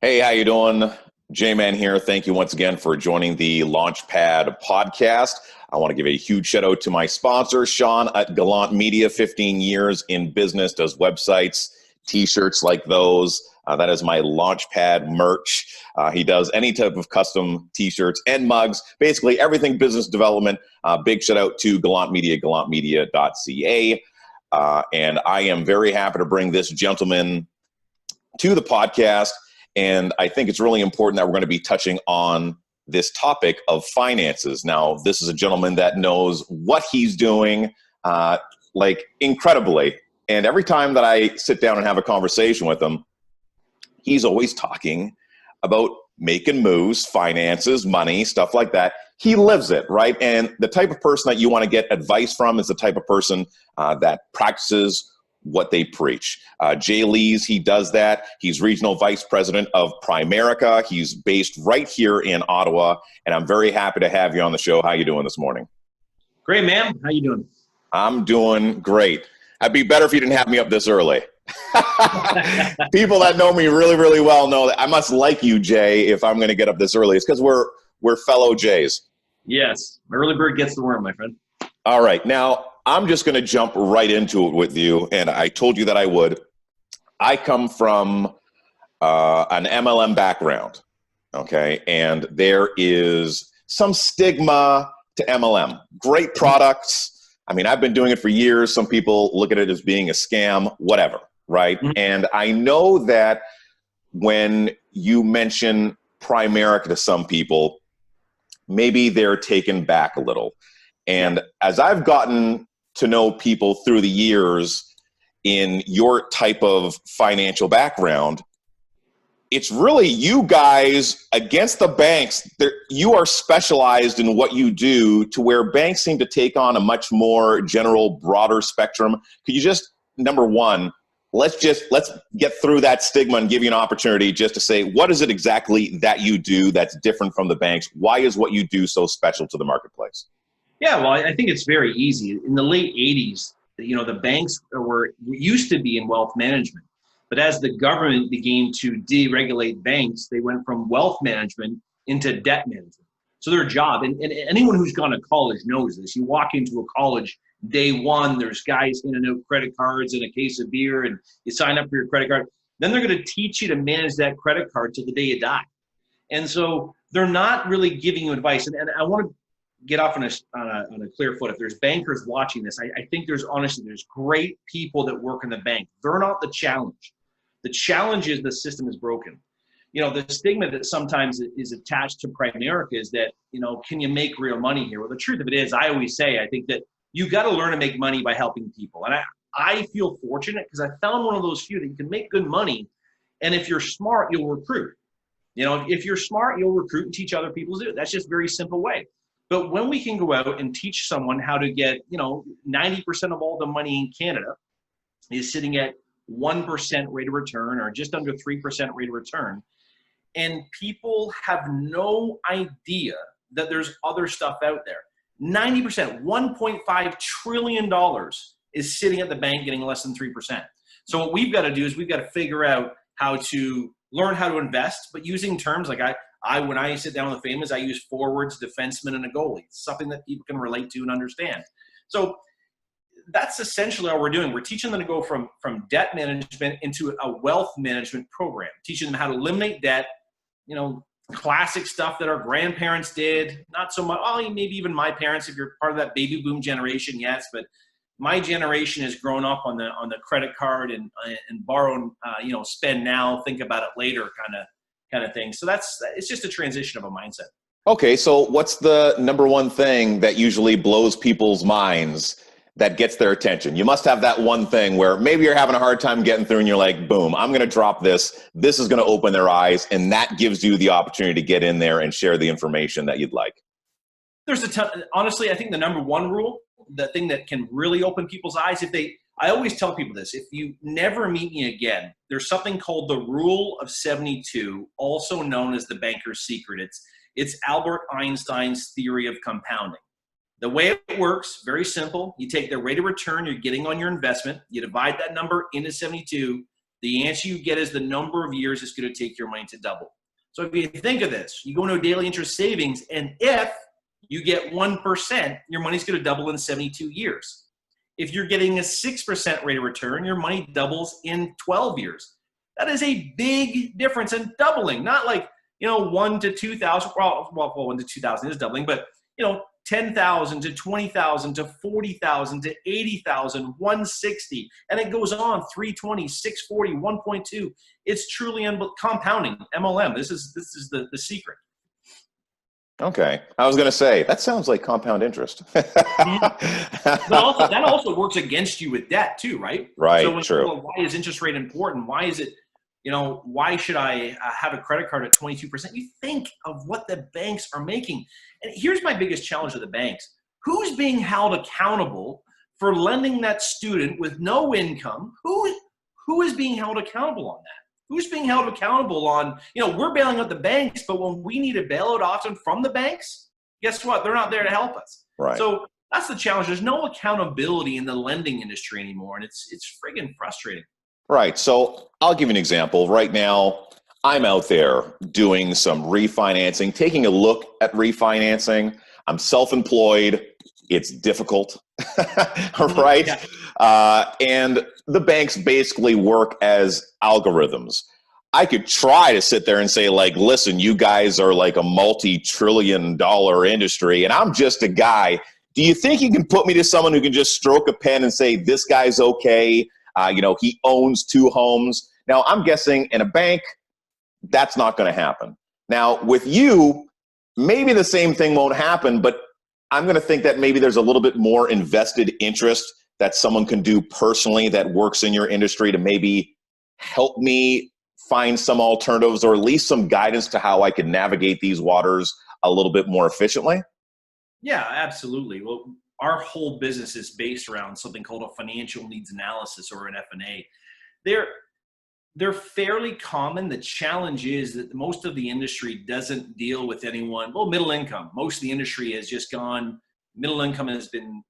Hey, how you doing? J-Man here. Thank you once again for joining the Launchpad podcast. I want to give a huge shout out to my sponsor, Sean at Gallant Media, 15 years in business, does websites, t-shirts like those. That is my Launchpad merch. He does any type of custom t-shirts and mugs, basically everything business development. Big shout out to Gallant Media, gallantmedia.ca. And I am very happy to bring this gentleman to the podcast. And I think it's really important that we're going to be touching on this topic of finances. Now, this is a gentleman that knows what he's doing, like incredibly. And every time that I sit down and have a conversation with him, he's always talking about making moves, finances, money, stuff like that. He lives it, right? And the type of person that you want to get advice from is the type of person that practices what they preach. Jay Lees, he does that. He's regional vice president of Primerica. He's based right here in Ottawa, and I'm very happy to have you on the show. How you doing this morning? Great, man. How you doing? I'm doing great. I'd be better if you didn't have me up this early. People that know me really, really well know that I must like you, Jay, if I'm going to get up this early. It's because we're fellow Jays. Yes. Early bird gets the worm, my friend. All right. Now, I'm just going to jump right into it with you, and I told you that I would. I come from an MLM background, okay? And there is some stigma to MLM. Great products. I mean, I've been doing it for years. Some people look at it as being a scam, whatever, right? Mm-hmm. And I know that when you mention Primerica to some people, maybe they're taken back a little. And as I've gotten to know people through the years in your type of financial background, it's really you guys against the banks. You are specialized in what you do to where banks seem to take on a much more general, broader spectrum. Could you just, number one, let's get through that stigma and give you an opportunity just to say, what is it exactly that you do that's different from the banks? Why is what you do so special to the marketplace? Yeah, well, I think it's very easy. In the late 80s, the banks used to be in wealth management. But as the government began to deregulate banks, they went from wealth management into debt management. So their job, and anyone who's gone to college knows this. You walk into a college day one, there's guys handing out credit cards and a case of beer, and you sign up for your credit card. Then they're going to teach you to manage that credit card till the day you die. And so they're not really giving you advice. And I want to get off on a clear foot. If there's bankers watching this, I think there's great people that work in the bank. They're not the challenge. The challenge is the system is broken. The stigma that sometimes is attached to Primerica is that, can you make real money here? Well, the truth of it is, I always say, I think that you got to learn to make money by helping people. And I feel fortunate because I found one of those few that you can make good money. And if you're smart, you'll recruit. If you're smart, you'll recruit and teach other people to do it. That's just a very simple way. But when we can go out and teach someone how to get, 90% of all the money in Canada is sitting at 1% rate of return or just under 3% rate of return, and people have no idea that there's other stuff out there. 90%, $1.5 trillion is sitting at the bank getting less than 3%. So what we've got to do is we've got to figure out how to learn how to invest, but using terms like when I sit down with the famous, I use forwards, defenseman, and a goalie. It's something that people can relate to and understand. So that's essentially all we're doing. We're teaching them to go from debt management into a wealth management program, teaching them how to eliminate debt, classic stuff that our grandparents did, not so much, maybe even my parents, if you're part of that baby boom generation, yes, but my generation has grown up on the credit card and borrow, spend now, think about it later kind of thing. So it's just a transition of a mindset. Okay, so what's the number one thing that usually blows people's minds that gets their attention? You must have that one thing where maybe you're having a hard time getting through and you're like, boom, I'm going to drop this. This is going to open their eyes, and that gives you the opportunity to get in there and share the information that you'd like. There's a ton. Honestly, I think the number one rule, the thing that can really open people's eyes, I always tell people this, if you never meet me again, there's something called the Rule of 72, also known as the banker's secret. It's Albert Einstein's theory of compounding. The way it works, very simple. You take the rate of return you're getting on your investment, you divide that number into 72, the answer you get is the number of years it's going to take your money to double. So if you think of this, you go into a daily interest savings, and if you get 1%, your money's going to double in 72 years. If you're getting a 6% rate of return, your money doubles in 12 years. That is a big difference in doubling, not like, 1 to 2,000. Well, 1 to 2,000 is doubling, but 10,000 to 20,000 to 40,000 to 80,000, 160, and it goes on 320, 640, 1.2. It's truly compounding. MLM. This is the secret. Okay, I was going to say that sounds like compound interest. But also, that also works against you with debt too, right? Right. So True. Why is interest rate important? Why is it? Why should I have a credit card at 22%? You think of what the banks are making. And here's my biggest challenge with the banks. Who's being held accountable for lending that student with no income? Who is being held accountable on that? Who's being held accountable on, we're bailing out the banks, but when we need a bailout often from the banks, guess what? They're not there to help us. Right. So that's the challenge. There's no accountability in the lending industry anymore, and it's friggin' frustrating. Right. So I'll give you an example. Right now, I'm out there doing some refinancing, taking a look at refinancing. I'm self-employed. It's difficult, right? Yeah. And the banks basically work as algorithms. I could try to sit there and say, like, listen, you guys are like a multi-trillion-dollar industry, and I'm just a guy. Do you think you can put me to someone who can just stroke a pen and say, this guy's okay? He owns 2 homes. Now, I'm guessing in a bank, that's not going to happen. Now, with you, maybe the same thing won't happen, but I'm going to think that maybe there's a little bit more invested interest that someone can do personally that works in your industry to maybe help me find some alternatives or at least some guidance to how I can navigate these waters a little bit more efficiently. Yeah, absolutely. Well, our whole business is based around something called a financial needs analysis, or an F&A. They're fairly common. The challenge is that most of the industry doesn't deal with anyone. Well, middle income. Most of the industry has just gone, middle income has been,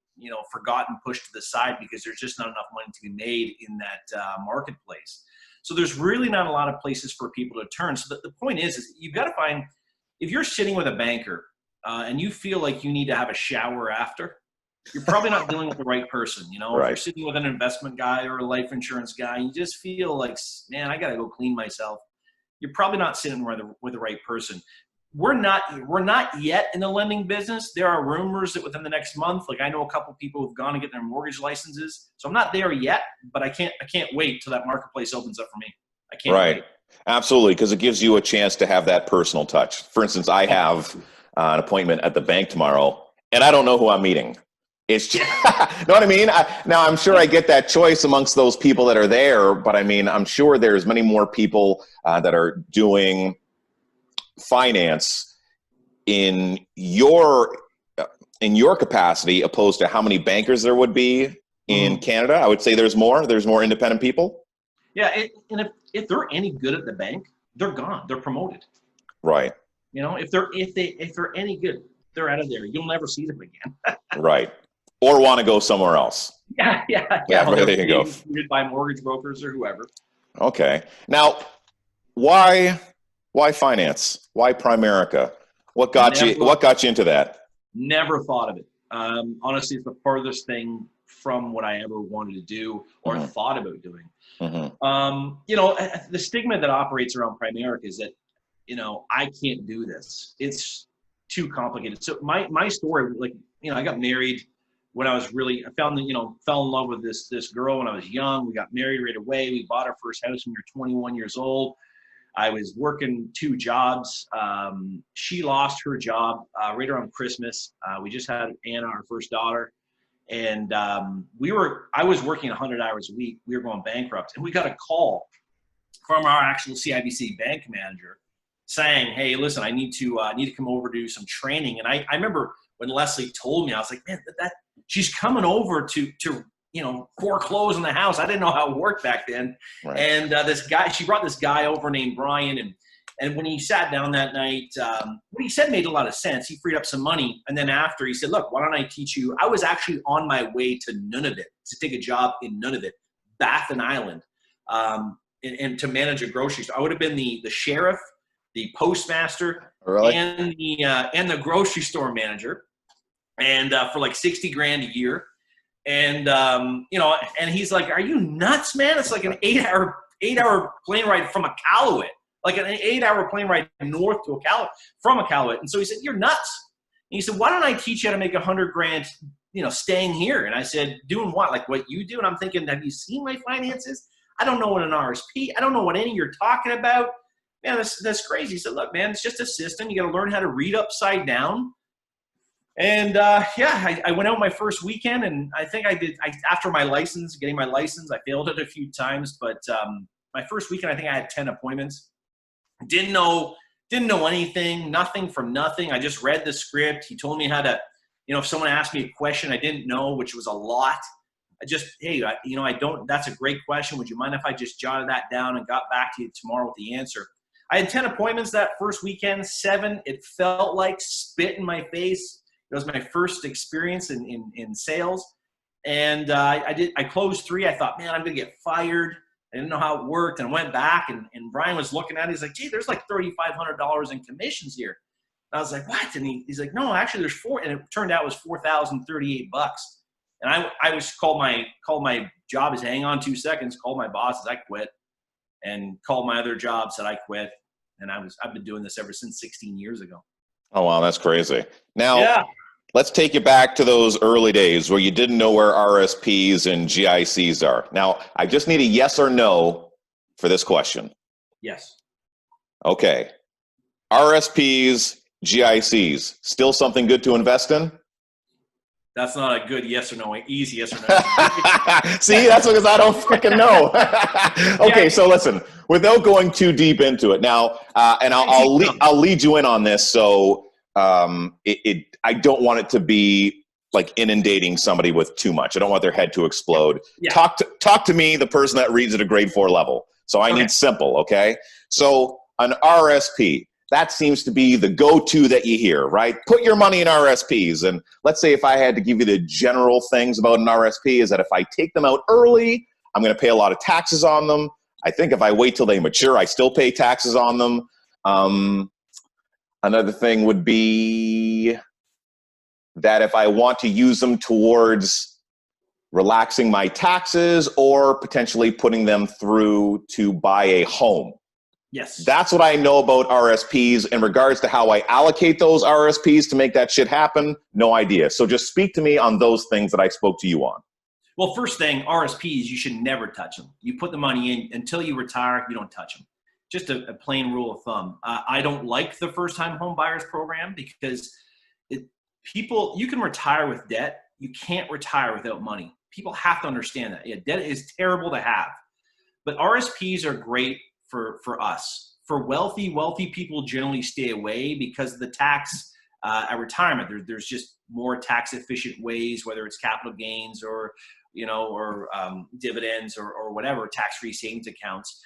forgotten, pushed to the side because there's just not enough money to be made in that marketplace. So there's really not a lot of places for people to turn. So the point is you've got to find, if you're sitting with a banker and you feel like you need to have a shower after, you're probably not dealing with the right person. Right. If you're sitting with an investment guy or a life insurance guy, you just feel like, man, I got to go clean myself. You're probably not sitting with the right person. We're not yet in the lending business. There are rumors that within the next month, like I know a couple people who've gone to get their mortgage licenses. So I'm not there yet, but I can't wait till that marketplace opens up for me. I can't wait. Absolutely, because it gives you a chance to have that personal touch. For instance, I have an appointment at the bank tomorrow, and I don't know who I'm meeting. It's just, know what I mean? Now, I'm sure I get that choice amongst those people that are there, but I mean, I'm sure there's many more people that are doing finance in your capacity opposed to how many bankers there would be in Canada. I would say there's more independent people. Yeah. And if they're any good at the bank, they're gone. They're promoted. Right. If they're any good, they're out of there. You'll never see them again. Right. Or want to go somewhere else. Yeah. There you go. By mortgage brokers or whoever. Okay. Now, why finance? Why Primerica? What got you into that? Never thought of it. Honestly, it's the furthest thing from what I ever wanted to do or thought about doing. The stigma that operates around Primerica is that, I can't do this. It's too complicated. So my story, I got married when I was fell in love with this girl when I was young. We got married right away. We bought our first house when we were 21 years old. I was working 2 jobs. She lost her job right around Christmas. We just had Anna, our first daughter. And I was working 100 hours a week. We were going bankrupt. And we got a call from our actual CIBC bank manager saying, hey, listen, I need to come over to do some training. And I remember when Leslie told me, I was like, man, that she's coming over to foreclose on the house. I didn't know how it worked back then. Right. And she brought this guy over named Brian. And when he sat down that night, what he said made a lot of sense. He freed up some money. And then after he said, look, why don't I teach you? I was actually on my way to Nunavut to take a job in Nunavut, Baffin Island. and to manage a grocery store. I would have been the sheriff, the postmaster, Really? and the grocery store manager, and for like 60 grand a year. And and he's like, "Are you nuts, man? It's like an 8-hour plane ride from Iqaluit, like an 8-hour plane ride north to Iqaluit from Iqaluit." And so he said, "You're nuts." And he said, "Why don't I teach you how to make 100 grand, staying here?" And I said, "Doing what? Like what you do?" And I'm thinking, "Have you seen my finances? I don't know what an RSP. I don't know what any you're talking about. Man, that's crazy." He said, "Look, man, it's just a system. You got to learn how to read upside down." And I went out my first weekend, and I think after getting my license, I failed it a few times, but my first weekend, I think I had 10 appointments. Didn't know anything, nothing from nothing. I just read the script. He told me how to, if someone asked me a question I didn't know, which was a lot, that's a great question. Would you mind if I just jotted that down and got back to you tomorrow with the answer? I had 10 appointments that first weekend, 7. It felt like spit in my face. It was my first experience in sales. And I closed 3. I thought, man, I'm going to get fired. I didn't know how it worked. And I went back, and Brian was looking at it. He's like, "Gee, there's like $3,500 in commissions here." And I was like, "What?" And he's like, "No, actually there's 4." And it turned out it was $4,038. And I was called my job is hang on 2 seconds, called my boss as I quit, and called my other job, said I quit. And I've been doing this ever since 16 years ago. Oh, wow. That's crazy. Now, yeah. Let's take you back to those early days where you didn't know where RSPs and GICs are. Now, I just need a yes or no for this question. Yes. Okay. RSPs, GICs, still something good to invest in? That's not a good yes or no, easy yes or no. See, that's because I don't freaking know. Okay, so listen, without going too deep into it now, and I'll lead you in on this. So I don't want it to be like inundating somebody with too much. I don't want their head to explode. Yeah. Talk to me, the person that reads at a grade 4 level. So I need simple, okay? So an RSP, that seems to be the go-to that you hear, right? Put your money in RSPs. And let's say if I had to give you the general things about an RSP is that if I take them out early, I'm going to pay a lot of taxes on them. I think if I wait till they mature, I still pay taxes on them. Another thing would be that if I want to use them towards relaxing my taxes or potentially putting them through to buy a home. Yes. That's what I know about RSPs. In regards to how I allocate those RSPs to make that shit happen, no idea. So just speak to me on those things that I spoke to you on. Well, first thing, RSPs, you should never touch them. You put the money in until you retire, you don't touch them. Just a plain rule of thumb. I don't like the first-time home buyers program because you can retire with debt. You can't retire without money. People have to understand that. Yeah, debt is terrible to have. But RSPs are great for us. For wealthy people generally stay away because of the tax at retirement. There's just more tax-efficient ways, whether it's capital gains or dividends or whatever, tax-free savings accounts.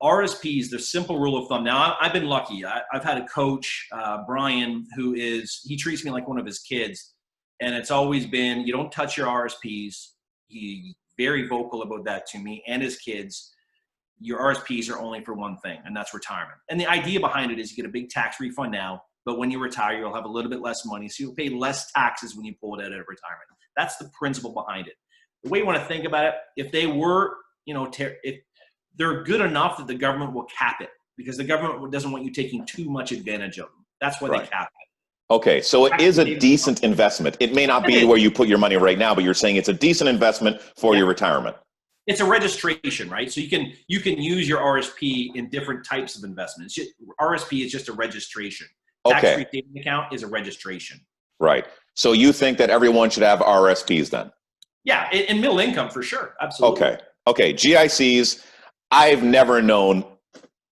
RSPs, the simple rule of thumb. Now, I've been lucky. I've had a coach, Brian, he treats me like one of his kids. And it's always been, you don't touch your RSPs. He's very vocal about that to me and his kids. Your RSPs are only for one thing, and that's retirement. And the idea behind it is you get a big tax refund now, but when you retire, you'll have a little bit less money. So you'll pay less taxes when you pull it out of retirement. That's the principle behind it. The way you want to think about it, if they were, if they're good enough that the government will cap it, because the government doesn't want you taking too much advantage of them. That's why they cap it. Okay, so it is a decent investment. It may not be where you put your money right now, but you're saying it's a decent investment for your retirement. It's a registration, right? So you can use your RSP in different types of investments. RSP is just a registration. Tax-free savings account is a registration. Right. So you think that everyone should have RSPs then? Yeah, in middle income for sure. Absolutely. Okay. GICs, I've never known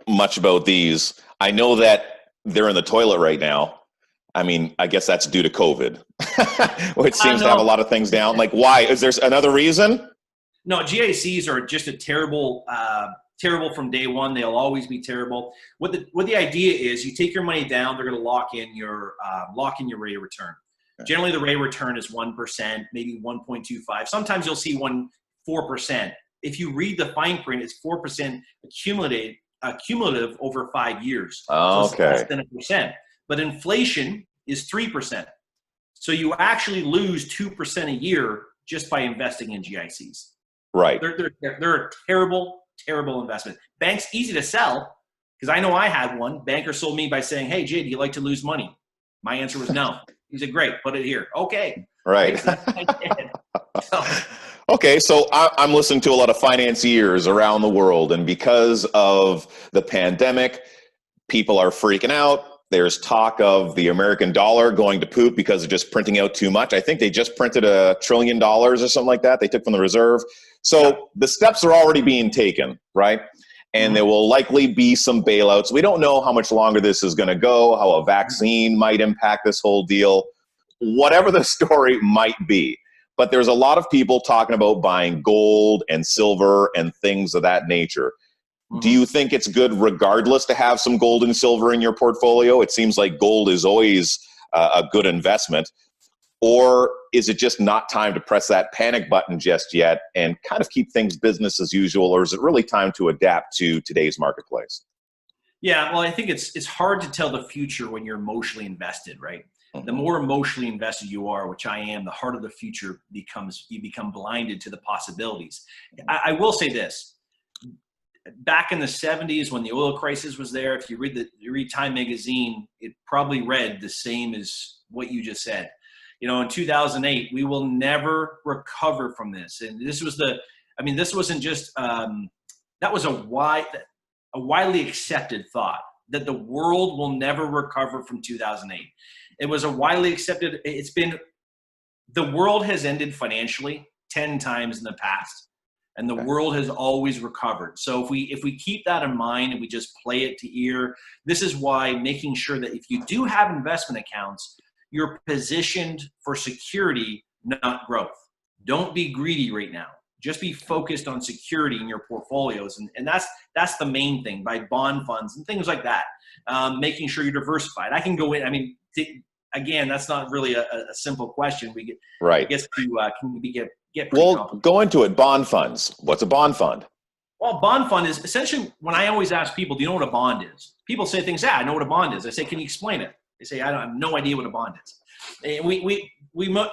much about these. I know that they're in the toilet right now. I mean, I guess that's due to COVID, which seems to have a lot of things down. Like, why? Is there another reason? No, GICs are just a terrible from day one. They'll always be terrible. What the idea is, you take your money down, they're going to lock in your rate of return. Okay. Generally, the rate of return is 1%, maybe 1.25. Sometimes you'll see 4%, if you read the fine print, it's 4% cumulative over 5 years. So it's Okay. less than 1%. But inflation is 3%. So you actually lose 2% a year just by investing in GICs. Right. They're a terrible, terrible investment. Banks, easy to sell, because I know I had one. Banker sold me by saying, hey, Jay, do you like to lose money? My answer was no. He said, great, put it here. Okay. Right. So, okay, so I'm listening to a lot of financiers around the world, and because of the pandemic, people are freaking out. There's talk of the American dollar going to poop because of just printing out too much. I think they just printed $1 trillion or something like that. They took from the reserve. So the steps are already being taken, right? And there will likely be some bailouts. We don't know how much longer this is going to go, how a vaccine might impact this whole deal, whatever the story might be. But there's a lot of people talking about buying gold and silver and things of that nature. Do you think it's good regardless to have some gold and silver in your portfolio? It seems like gold is always a good investment. Or is it just not time to press that panic button just yet and kind of keep things business as usual? Or is it really time to adapt to today's marketplace? Yeah, well, I think it's hard to tell the future when you're emotionally invested, right? The more emotionally invested you are, which I am, the harder the future becomes. You become blinded to the possibilities. I will say this. Back in the 70s when the oil crisis was there, if you read Time magazine, it probably read the same as what you just said. You know, in 2008, we will never recover from this. And this wasn't just, that was a widely accepted thought that the world will never recover from 2008. It was a widely accepted, the world has ended financially 10 times in the past. And the world has always recovered. So if we keep that in mind and we just play it to ear, this is why making sure that if you do have investment accounts, you're positioned for security, not growth. Don't be greedy right now. Just be focused on security in your portfolios. And that's the main thing, by bond funds and things like that. Making sure you're diversified. I can go in, again, that's not really a simple question. We get, right. I guess can we get well, go into it. Bond funds. What's a bond fund? Well, bond fund is essentially, when I always ask people, do you know what a bond is? People say things, I know what a bond is. I say, can you explain it? They say, I have no idea what a bond is. And we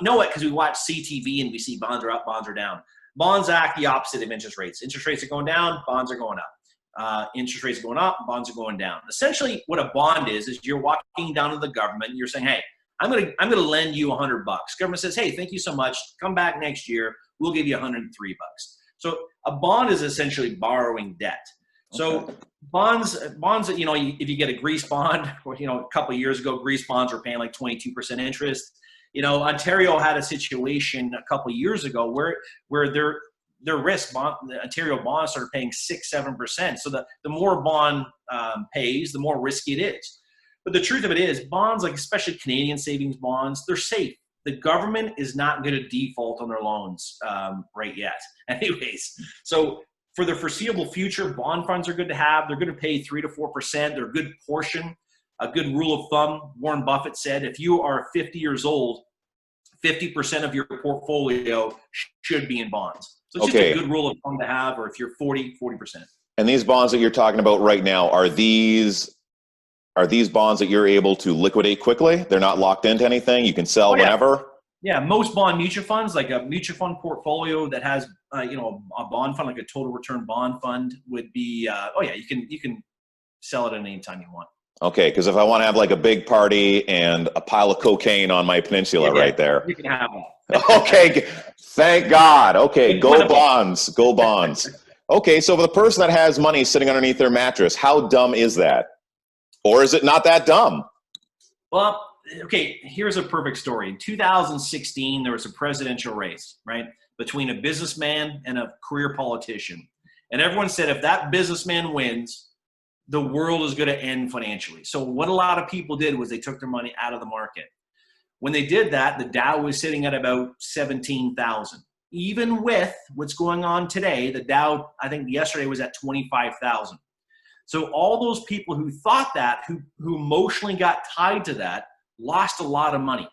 know it because we watch CTV and we see bonds are up, bonds are down. Bonds act the opposite of interest rates. Interest rates are going down, bonds are going up. Interest rates are going up, bonds are going down. Essentially, what a bond is you're walking down to the government and you're saying, hey, I'm gonna lend you $100. Government says, hey, thank you so much. Come back next year. We'll give you $103. So a bond is essentially borrowing debt. So bonds, if you get a Greece bond, or, a couple of years ago, Greece bonds were paying like 22% interest. Ontario had a situation a couple of years ago where their risk bond, the Ontario bonds started paying 6-7%. So the more bond pays, the more risky it is. But the truth of it is, bonds, like especially Canadian savings bonds, they're safe. The government is not going to default on their loans right yet. Anyways, so for the foreseeable future, bond funds are good to have. They're going to pay 3 to 4%. They're a good portion. A good rule of thumb, Warren Buffett said, if you are 50 years old, 50% of your portfolio should be in bonds. So it's just a good rule of thumb to have, or if you're 40%. And these bonds that you're talking about right now, are these bonds that you're able to liquidate quickly? They're not locked into anything? You can sell whenever? Yeah, most bond mutual funds, like a mutual fund portfolio that has, a bond fund, like a total return bond fund would be, you can sell it at any time you want. Okay, because if I want to have like a big party and a pile of cocaine on my peninsula right there. You can have that. Okay, thank God. Okay, go bonds. Okay, so for the person that has money sitting underneath their mattress, how dumb is that? Or is it not that dumb? Well, okay, here's a perfect story. In 2016, there was a presidential race, right, between a businessman and a career politician. And everyone said if that businessman wins, the world is going to end financially. So what a lot of people did was they took their money out of the market. When they did that, the Dow was sitting at about 17,000. Even with what's going on today, the Dow, I think yesterday was at 25,000. So all those people who thought that, who emotionally got tied to that, lost a lot of money.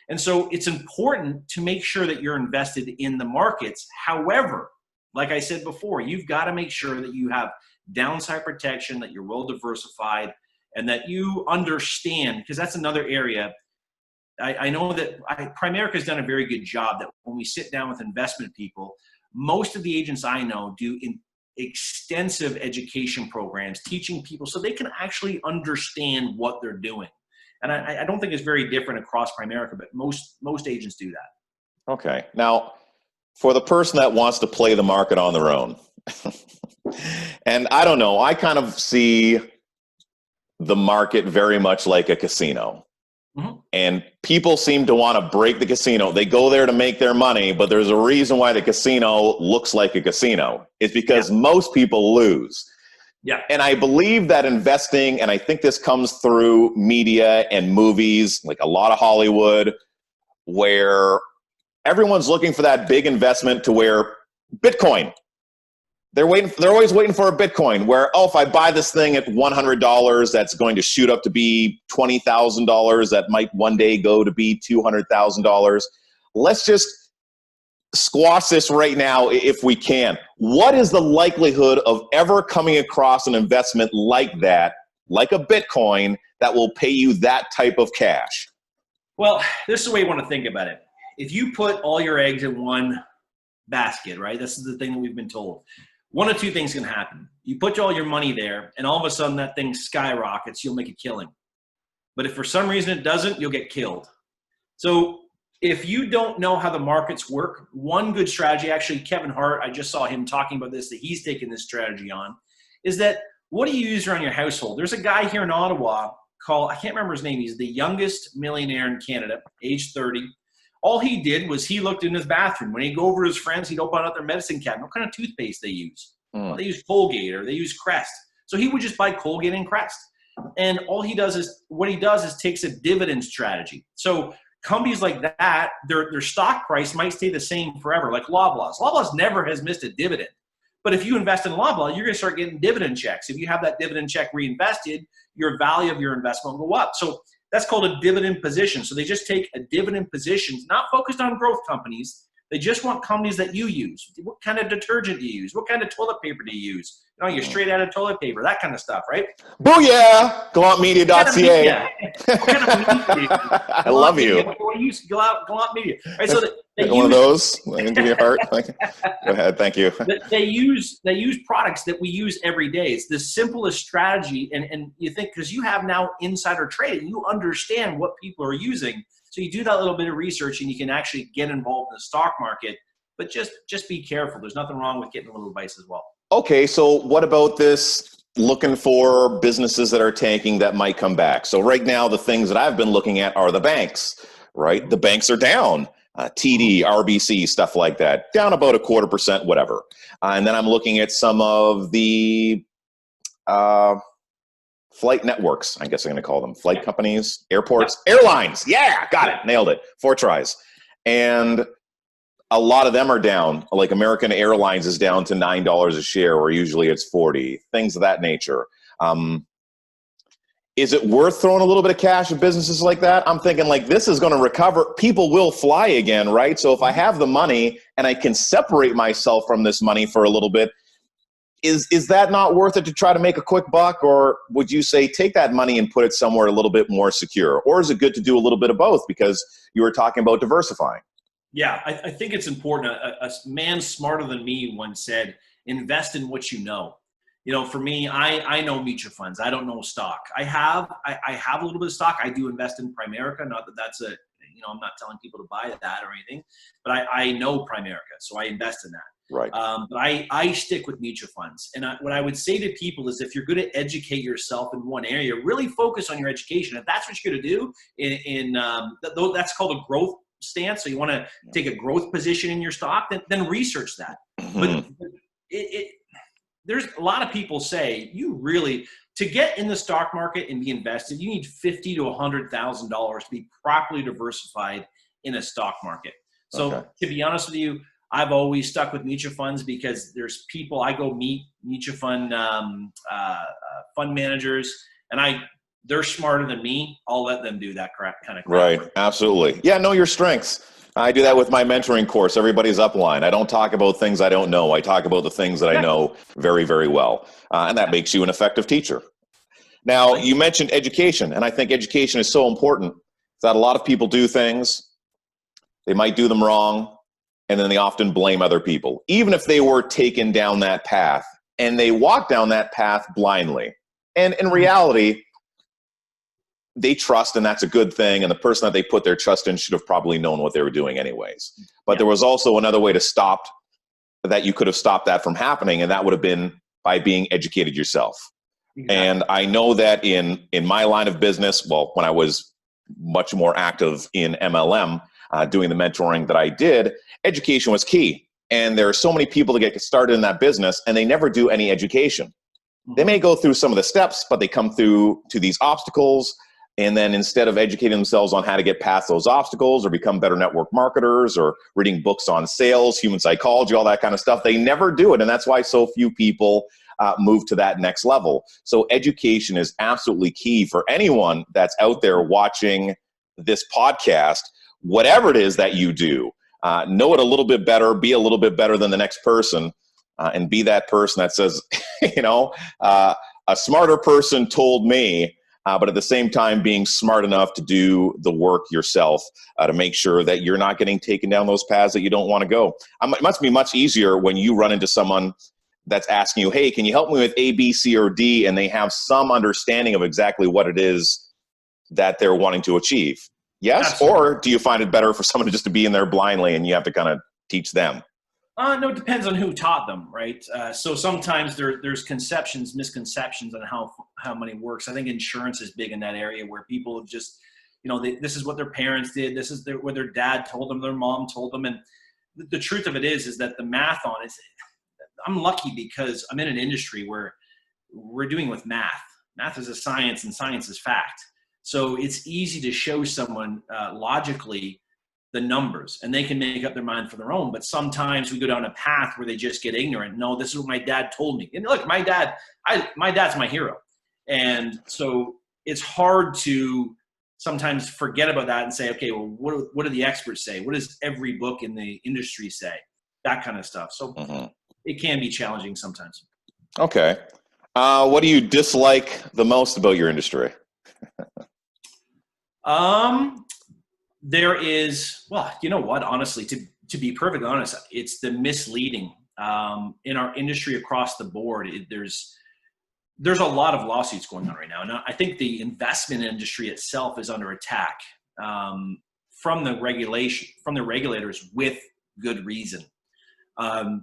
And so it's important to make sure that you're invested in the markets. However, like I said before, you've got to make sure that you have downside protection, that you're well diversified, and that you understand, because that's another area. I know that Primerica has done a very good job that when we sit down with investment people, most of the agents I know do extensive education programs, teaching people so they can actually understand what they're doing. And I don't think it's very different across Primerica, but most agents do that. Okay. Now, for the person that wants to play the market on their own, and I don't know, I kind of see the market very much like a casino. Mm-hmm. And people seem to want to break the casino. They go there to make their money, but there's a reason why the casino looks like a casino. It's because most people lose. Yeah. And I believe that investing, and I think this comes through media and movies, like a lot of Hollywood, where everyone's looking for that big investment to where Bitcoin. They're always waiting for a Bitcoin where, if I buy this thing at $100, that's going to shoot up to be $20,000. That might one day go to be $200,000. Let's just squash this right now if we can. What is the likelihood of ever coming across an investment like that, like a Bitcoin, that will pay you that type of cash? Well, this is the way you want to think about it. If you put all your eggs in one basket, right? This is the thing that we've been told. One of two things can happen. You put all your money there, and all of a sudden that thing skyrockets, you'll make a killing. But if for some reason it doesn't, you'll get killed. So if you don't know how the markets work, one good strategy, actually Kevin Hart, I just saw him talking about this, that he's taken this strategy on, is that what do you use around your household? There's a guy here in Ottawa called, I can't remember his name, he's the youngest millionaire in Canada, age 30. All he did was he looked in his bathroom. When he'd go over to his friends, he'd open up their medicine cabinet. What kind of toothpaste they use? Well, they use Colgate or they use Crest. So he would just buy Colgate and Crest. And all he does is, what he does is takes a dividend strategy. So companies like that, their stock price might stay the same forever, like Loblaws. Loblaws never has missed a dividend. But if you invest in Loblaw, you're going to start getting dividend checks. If you have that dividend check reinvested, your value of your investment will go up. So that's called a dividend position. So they just take a dividend position, not focused on growth companies. They just want companies that you use. What kind of detergent do you use? What kind of toilet paper do you use? You know, you're straight out of toilet paper, that kind of stuff, right? Booyah! GallantMedia.ca. What kind of media do you use? I love you. What do you use? Gallant Media. Right, so one of those? I can give you a heart. Go ahead. Thank you. They use products that we use every day. It's the simplest strategy. And you think, because you have now insider trading, you understand what people are using. So you do that little bit of research and you can actually get involved in the stock market. But just be careful. There's nothing wrong with getting a little advice as well. Okay, so what about this looking for businesses that are tanking that might come back? So right now, the things that I've been looking at are the banks, right? The banks are down. TD, RBC, stuff like that, down about 0.25%, whatever. And then I'm looking at some of the flight networks, I guess I'm going to call them, flight companies, airports, airlines. Yeah, got it, nailed it, 4 tries. And a lot of them are down. Like American Airlines is down to $9 a share, where usually it's 40, things of that nature. Is it worth throwing a little bit of cash at businesses like that? I'm thinking like this is going to recover. People will fly again, right? So if I have the money and I can separate myself from this money for a little bit, is that not worth it to try to make a quick buck? Or would you say take that money and put it somewhere a little bit more secure? Or is it good to do a little bit of both, because you were talking about diversifying? Yeah, I think it's important. A man smarter than me once said, invest in what you know. You know, for me, I know mutual funds. I don't know stock. I have a little bit of stock. I do invest in Primerica. Not that that's a, you know, I'm not telling people to buy that or anything, but I know Primerica, so I invest in that. Right. But I stick with mutual funds. And what I would say to people is, if you're going to educate yourself in one area, really focus on your education. If that's what you're going to do, that's called a growth stance. So you want to take a growth position in your stock, then research that. Mm-hmm. But there's a lot of people say to get in the stock market and be invested, you need $50,000 to $100,000 to be properly diversified in a stock market. So To be honest with you, I've always stuck with mutual funds, because there's people I go meet, mutual fund fund managers, and they're smarter than me. I'll let them do that kind of crap. Right. Absolutely. Yeah. Know your strengths. I do that with my mentoring course. Everybody's upline. I don't talk about things I don't know. I talk about the things that I know very, very well. And that makes you an effective teacher. Now, you mentioned education, and I think education is so important that a lot of people do things, they might do them wrong, and then they often blame other people, even if they were taken down that path, and they walk down that path blindly. And in reality, they trust, and that's a good thing, and the person that they put their trust in should have probably known what they were doing anyways. But there was also another way to stop that. You could have stopped that from happening, and that would have been by being educated yourself. Exactly. And I know that in my line of business, well, when I was much more active in MLM, doing the mentoring that I did, education was key. And there are so many people that get started in that business and they never do any education. Mm-hmm. They may go through some of the steps, but they come through to these obstacles. And then instead of educating themselves on how to get past those obstacles or become better network marketers or reading books on sales, human psychology, all that kind of stuff, they never do it. And that's why so few people move to that next level. So education is absolutely key for anyone that's out there watching this podcast. Whatever it is that you do, know it a little bit better, be a little bit better than the next person, and be that person that says, a smarter person told me, but at the same time being smart enough to do the work yourself to make sure that you're not getting taken down those paths that you don't want to go. It must be much easier when you run into someone that's asking you, hey, can you help me with A, B, C, or D? And they have some understanding of exactly what it is that they're wanting to achieve. Yes? Absolutely. Or do you find it better for someone just to be in there blindly and you have to kind of teach them? No, it depends on who taught them, right? So sometimes there's misconceptions on how money works. I think insurance is big in that area where people just, this is what their parents did. This is what their dad told them, their mom told them. And the truth of it is that the math on it, I'm lucky because I'm in an industry where we're doing with math. Math is a science and science is fact. So it's easy to show someone logically the numbers and they can make up their mind for their own. But sometimes we go down a path where they just get ignorant. No, this is what my dad told me. And look, my dad's my hero. And so it's hard to sometimes forget about that and say, okay, well, what do the experts say? What does every book in the industry say? That kind of stuff. So it can be challenging sometimes. Okay. What do you dislike the most about your industry? There is, well, you know what, honestly, to be perfectly honest, it's the misleading, in our industry across the board. There's a lot of lawsuits going on right now. And I think the investment industry itself is under attack, from the regulators with good reason.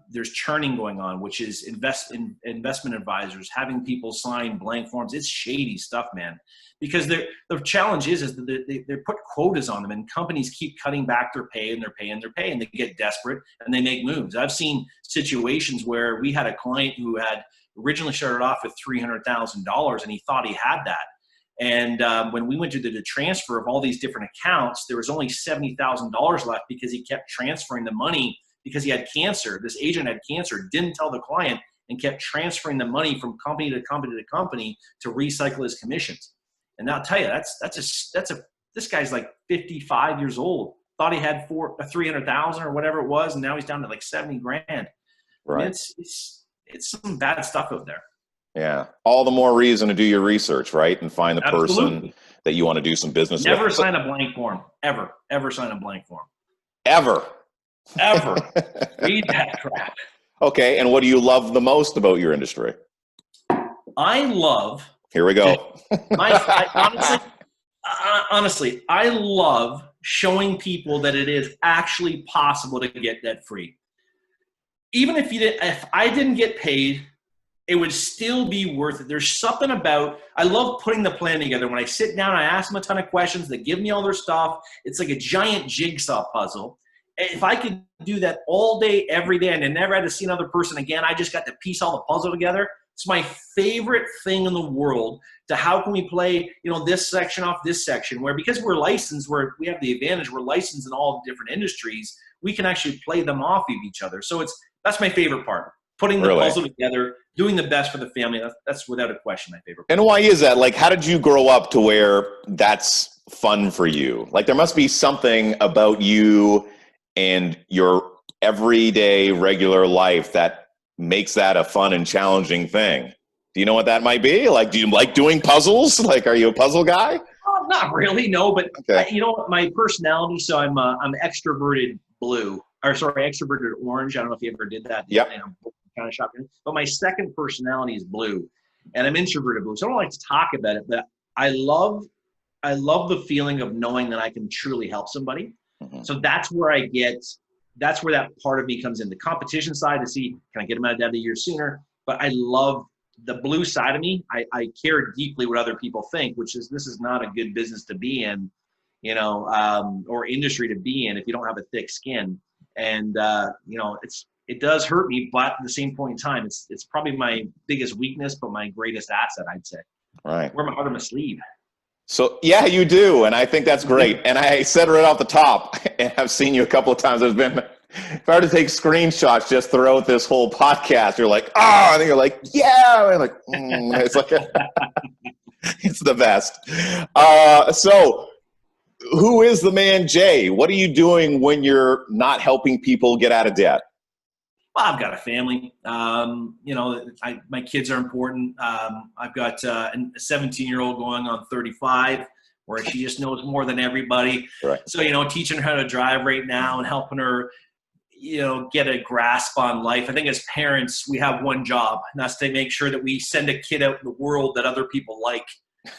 There's churning going on, which is investment advisors having people sign blank forms. It's shady stuff, man. Because the challenge is that they put quotas on them, and companies keep cutting back their pay, and they get desperate and they make moves. I've seen situations where we had a client who had originally started off with $300,000, and he thought he had that. And when we went to the transfer of all these different accounts, there was only $70,000 left because he kept transferring the money. Because he had cancer, this agent had cancer, didn't tell the client, and kept transferring the money from company to company to company to recycle his commissions. And I'll tell you, this guy's like 55 years old. Thought he had 300,000 or whatever it was, and now he's down to like 70 grand. Right. I mean, it's some bad stuff out there. Yeah, all the more reason to do your research, right, and find the person that you want to do some business with. Never sign a blank form. Ever sign a blank form. Ever. Read that crap. Okay, and what do you love the most about your industry? I love. Here we go. Honestly, I love showing people that it is actually possible to get debt free. Even if I didn't get paid, it would still be worth it. There's something about, I love putting the plan together. When I sit down, I ask them a ton of questions. They give me all their stuff. It's like a giant jigsaw puzzle. If I could do that all day, every day, and I never had to see another person again, I just got to piece all the puzzle together. It's my favorite thing in the world. To how can we play, this section off this section, where because we're licensed, we have the advantage, we're licensed in all different industries, we can actually play them off of each other. So that's my favorite part. Putting the puzzle together, doing the best for the family. That's without a question my favorite part. And why is that? Like, how did you grow up to where that's fun for you? Like, there must be something about you and your everyday regular life that makes that a fun and challenging thing. Do you know what that might be? Like, do you like doing puzzles? Like, are you a puzzle guy? Not really, no. But Okay. you know what, my personality. So I'm extroverted blue, or sorry, extroverted orange. I don't know if you ever did that. Yep. You know, kind of shocking. But my second personality is blue, and I'm introverted blue. So I don't like to talk about it, but I love the feeling of knowing that I can truly help somebody. Mm-hmm. So that's where that part of me comes in. The competition side to see, can I get them out of debt a year sooner? But I love the blue side of me. I care deeply what other people think, which is, this is not a good business to be in, you know, or industry to be in if you don't have a thick skin. And, you know, it does hurt me, but at the same point in time, it's probably my biggest weakness, but my greatest asset, I'd say. Right. Wear my heart on my sleeve. So, yeah, you do. And I think that's great. And I said right off the top, and I've seen you a couple of times, if I were to take screenshots just throughout this whole podcast, you're like, oh, and then you're like, yeah. And like, it's like, it's the best. So who is the man, Jay? What are you doing when you're not helping people get out of debt? Well, I've got a family. You know, my kids are important. I've got a 17-year-old going on 35, where she just knows more than everybody. Right. So, you know, teaching her how to drive right now and helping her, you know, get a grasp on life. I think as parents, we have one job, and that's to make sure that we send a kid out in the world that other people like,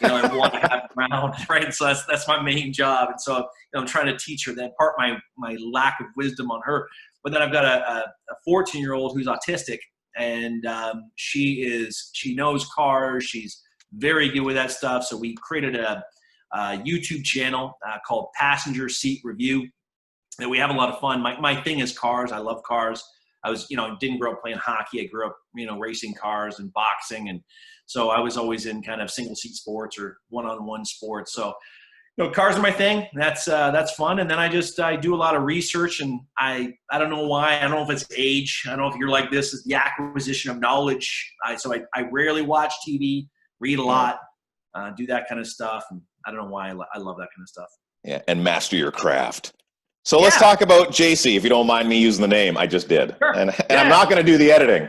you know, and want to have around, right? So that's my main job. And so, you know, I'm trying to teach her that part, my lack of wisdom on her. But then I've got a 14-year-old who's autistic, and she knows cars. She's very good with that stuff. So we created a YouTube channel called Passenger Seat Review, and we have a lot of fun. My thing is cars. I love cars. I was, you know, didn't grow up playing hockey. I grew up, you know, racing cars and boxing. And so I was always in kind of single seat sports or one-on-one sports. So, you know, cars are my thing. That's fun. And then I do a lot of research, and I don't know why. I don't know if it's age. I don't know if you're like this, is the acquisition of knowledge. So I rarely watch TV, read a lot, do that kind of stuff. And I don't know why I love that kind of stuff. Yeah, and master your craft. So let's talk about JC, if you don't mind me using the name. I just did. Sure. And I'm not going to do the editing.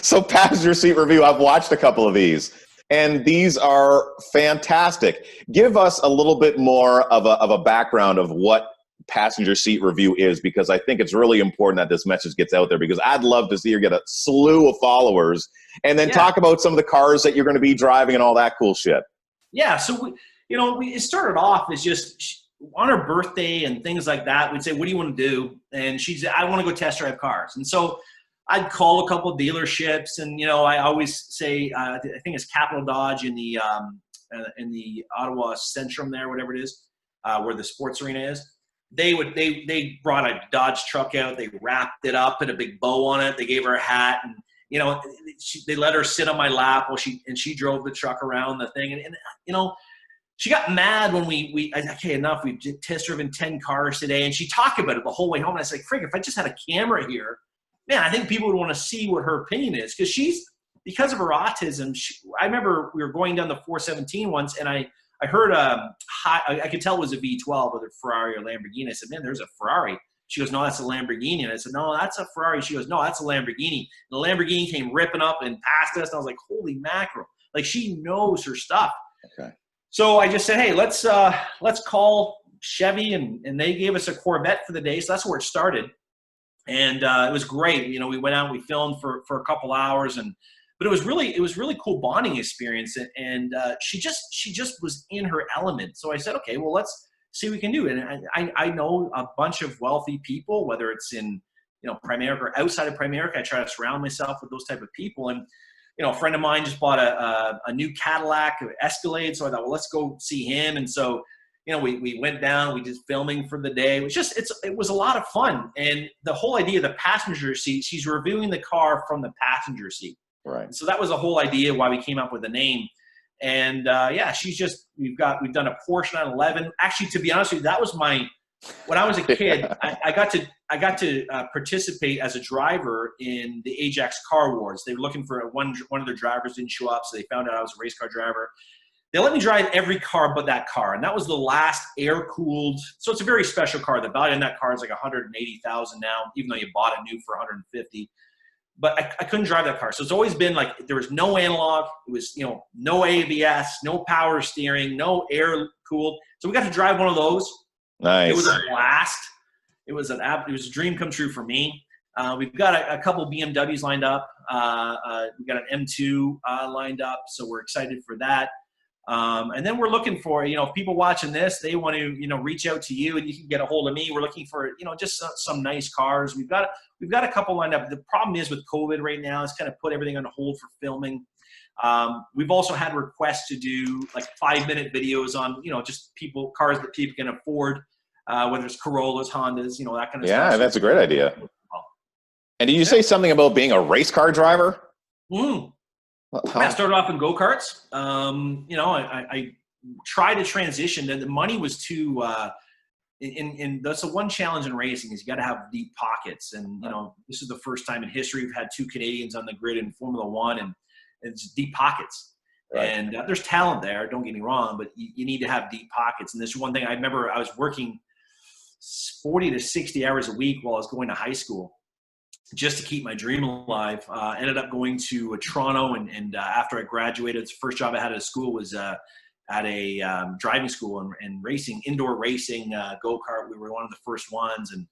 So Passenger Seat Review, I've watched a couple of these, and these are fantastic. Give us a little bit more of a background of what Passenger Seat Review is, because I think it's really important that this message gets out there, because I'd love to see you get a slew of followers, and then talk about some of the cars that you're going to be driving and all that cool shit. Yeah. So, it started off as just on her birthday and things like that. We'd say, what do you want to do? And she'd say, I want to go test drive cars. And so I'd call a couple of dealerships, and, you know, I always say, I think it's Capital Dodge in the Ottawa Centrum there, whatever it is, where the sports arena is. They brought a Dodge truck out. They wrapped it up, put a big bow on it. They gave her a hat, and, you know, they let her sit on my lap while she drove the truck around the thing. And you know, she got mad when okay, enough. We've test driven 10 cars today, and she talked about it the whole way home. And I was like, frig, if I just had a camera here, man, I think people would want to see what her opinion is, because because of her autism. I remember we were going down the 417 once, and I heard I could tell it was a V12, whether Ferrari or Lamborghini. I said, man, there's a Ferrari. She goes, no, that's a Lamborghini. And I said, no, that's a Ferrari. She goes, no, that's a Lamborghini. And the Lamborghini came ripping up and passed us, and I was like, holy mackerel! Like, she knows her stuff. Okay. So I just said, hey, let's call Chevy, and they gave us a Corvette for the day. So that's where it started. And it was great. You know, we went out, we filmed for a couple hours, but it was really cool bonding experience. And she just was in her element. So I said, okay, well, let's see what we can do. And I know a bunch of wealthy people, whether it's in, you know, Primerica or outside of Primerica. I try to surround myself with those type of people. And, you know, a friend of mine just bought a new Cadillac Escalade. So I thought, well, let's go see him. And so, you know, we went down, we did filming for the day. It was it was a lot of fun. And the whole idea of the passenger seat, she's reviewing the car from the passenger seat. Right. And so that was the whole idea why we came up with the name. And we've done a Porsche 911. Actually, to be honest with you, that was when I was a kid, I got to participate as a driver in the Ajax Car Wars. They were looking for one of their drivers didn't show up, so they found out I was a race car driver. They let me drive every car but that car, and that was the last air-cooled. So it's a very special car. The value in that car is like $180,000 now, even though you bought it new for $150,000. But I couldn't drive that car. So it's always been like there was no analog. It was, no ABS, no power steering, no air cooled. So we got to drive one of those. Nice. It was a blast. It was a dream come true for me. We've got a couple BMWs lined up. We got an M2 lined up, so we're excited for that. And then we're looking for, if people watching this, they want to, reach out to you and you can get a hold of me. We're looking for, just some nice cars. We've got a couple lined up. The problem is with COVID right now, it's kind of put everything on hold for filming. We've also had requests to do like 5-minute videos on, just cars that people can afford, whether it's Corollas, Hondas, that kind of stuff. Yeah, that's a great idea. And did you say something about being a race car driver? I started off in go-karts. I tried to transition. The money was too that's the one challenge in racing is you got to have deep pockets. And, this is the first time in history we've had 2 Canadians on the grid in Formula One, and it's deep pockets. Right. And there's talent there, don't get me wrong, but you need to have deep pockets. And this one thing I remember, I was working 40 to 60 hours a week while I was going to high school, just to keep my dream alive. Ended up going to Toronto, and after I graduated, the first job I had at a school was at a driving school and racing, indoor racing, go-kart. We were one of the first ones, and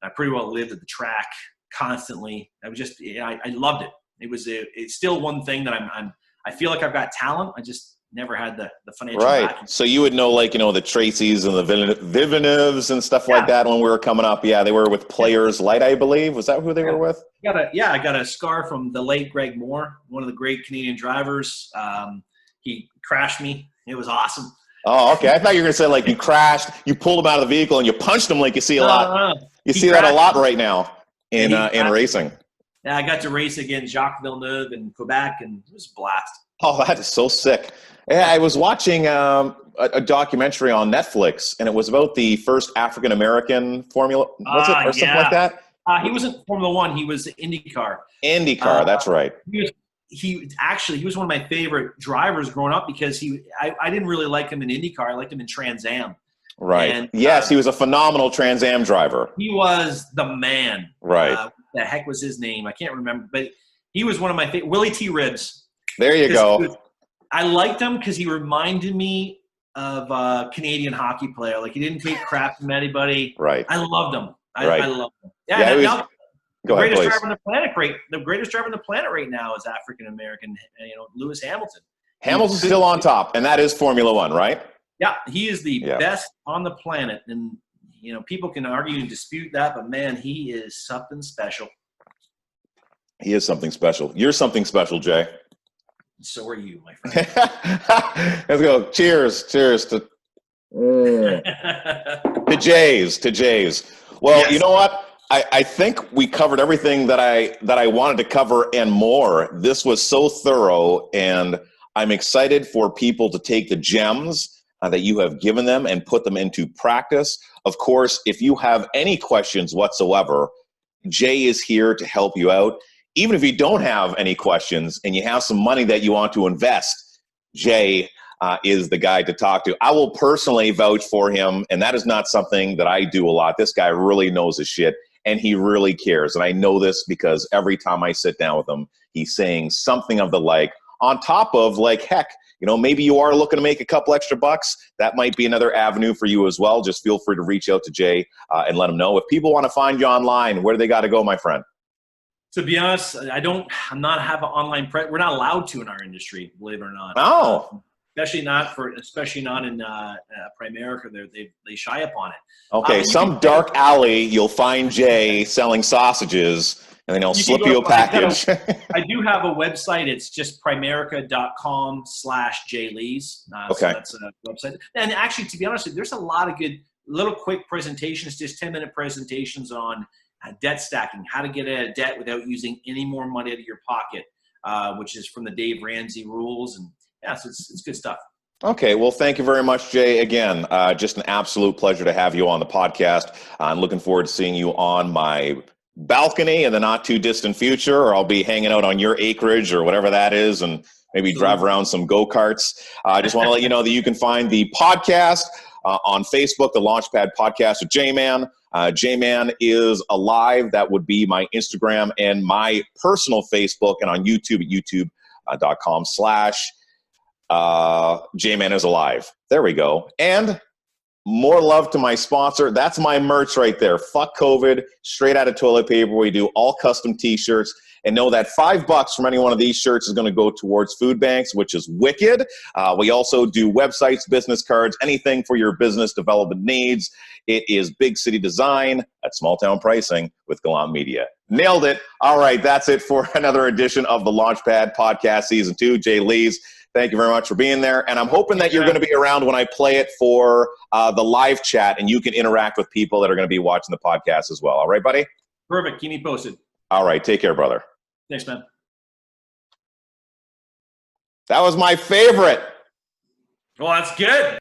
I pretty well lived at the track constantly. I was just, I loved it. It's still one thing that I feel like I've got talent. I just never had the financial backing. So you would know, the Tracys and the Villeneuves and stuff like that when we were coming up. Yeah, they were with Players Light, I believe. Was that who they were with? I got a scar from the late Greg Moore, one of the great Canadian drivers. He crashed me. It was awesome. Oh, okay. I thought you were going to say you crashed, you pulled him out of the vehicle, and you punched him like you see a lot. You see that a lot right now in racing. Yeah, I got to race against Jacques Villeneuve in Quebec, and it was a blast. Oh, that is so sick. Yeah, I was watching a documentary on Netflix, and it was about the first African-American Formula, was it, or something like that? He wasn't Formula One. He was IndyCar. IndyCar, that's right. He was one of my favorite drivers growing up because I didn't really like him in IndyCar. I liked him in Trans Am. Right. And, yes, he was a phenomenal Trans Am driver. He was the man. Right. What the heck was his name? I can't remember, but he was one of my favorite. Willie T Ribs. There you go. I liked him because he reminded me of a Canadian hockey player. He didn't take crap from anybody. Right. I loved him. I loved him. The greatest driver on the planet right now is African American. Lewis Hamilton. Hamilton's still on top, and that is Formula One, right? Yeah, he is the best on the planet, and people can argue and dispute that, but man, he is something special. He is something special. You're something special, Jay. So are you, my friend. Let's go. Cheers to Jays. Well, yes. You know what? I think we covered everything that I wanted to cover and more. This was so thorough, and I'm excited for people to take the gems that you have given them and put them into practice. Of course, if you have any questions whatsoever, Jay is here to help you out. Even if you don't have any questions and you have some money that you want to invest, Jay is the guy to talk to. I will personally vouch for him, and that is not something that I do a lot. This guy really knows his shit, and he really cares. And I know this because every time I sit down with him, he's saying something of the like, on top of heck, maybe you are looking to make a couple extra bucks. That might be another avenue for you as well. Just feel free to reach out to Jay and let him know. If people want to find you online, where do they got to go, my friend? To be honest, I'm not have an online we're not allowed to in our industry, believe it or not. Oh. Especially not in Primerica. They shy up on it. Okay, some dark alley, you'll find Jay selling sausages, and then he'll slip you a package. I do have a website. It's just primerica.com/jlees. Okay. So that's a website. And actually, to be honest with you, there's a lot of good little quick presentations, just 10-minute presentations on debt stacking, how to get out of debt without using any more money out of your pocket, which is from the Dave Ramsey rules. And so it's good stuff. Okay. Well, thank you very much, Jay. Again, just an absolute pleasure to have you on the podcast. I'm looking forward to seeing you on my balcony in the not too distant future, or I'll be hanging out on your acreage or whatever that is and maybe drive around some go-karts. I just want to let you know that you can find the podcast on Facebook, the Launchpad Podcast with J-Man. J-Man is alive. That would be my Instagram and my personal Facebook, and on YouTube at youtube.com/J-Man is alive. There we go. And more love to my sponsor. That's my merch right there. Fuck COVID, straight out of toilet paper. We do all custom t-shirts. And know that $5 from any one of these shirts is going to go towards food banks, which is wicked. We also do websites, business cards, anything for your business development needs. It is big city design at small town pricing with Gallant Media. Nailed it. All right, that's it for another edition of the Launchpad Podcast Season 2. Jay Lees, thank you very much for being there. And I'm hoping that you're going to be around when I play it for the live chat, and you can interact with people that are going to be watching the podcast as well. All right, buddy? Perfect. Keep me posted. All right. Take care, brother. Thanks, man. That was my favorite. Well, that's good.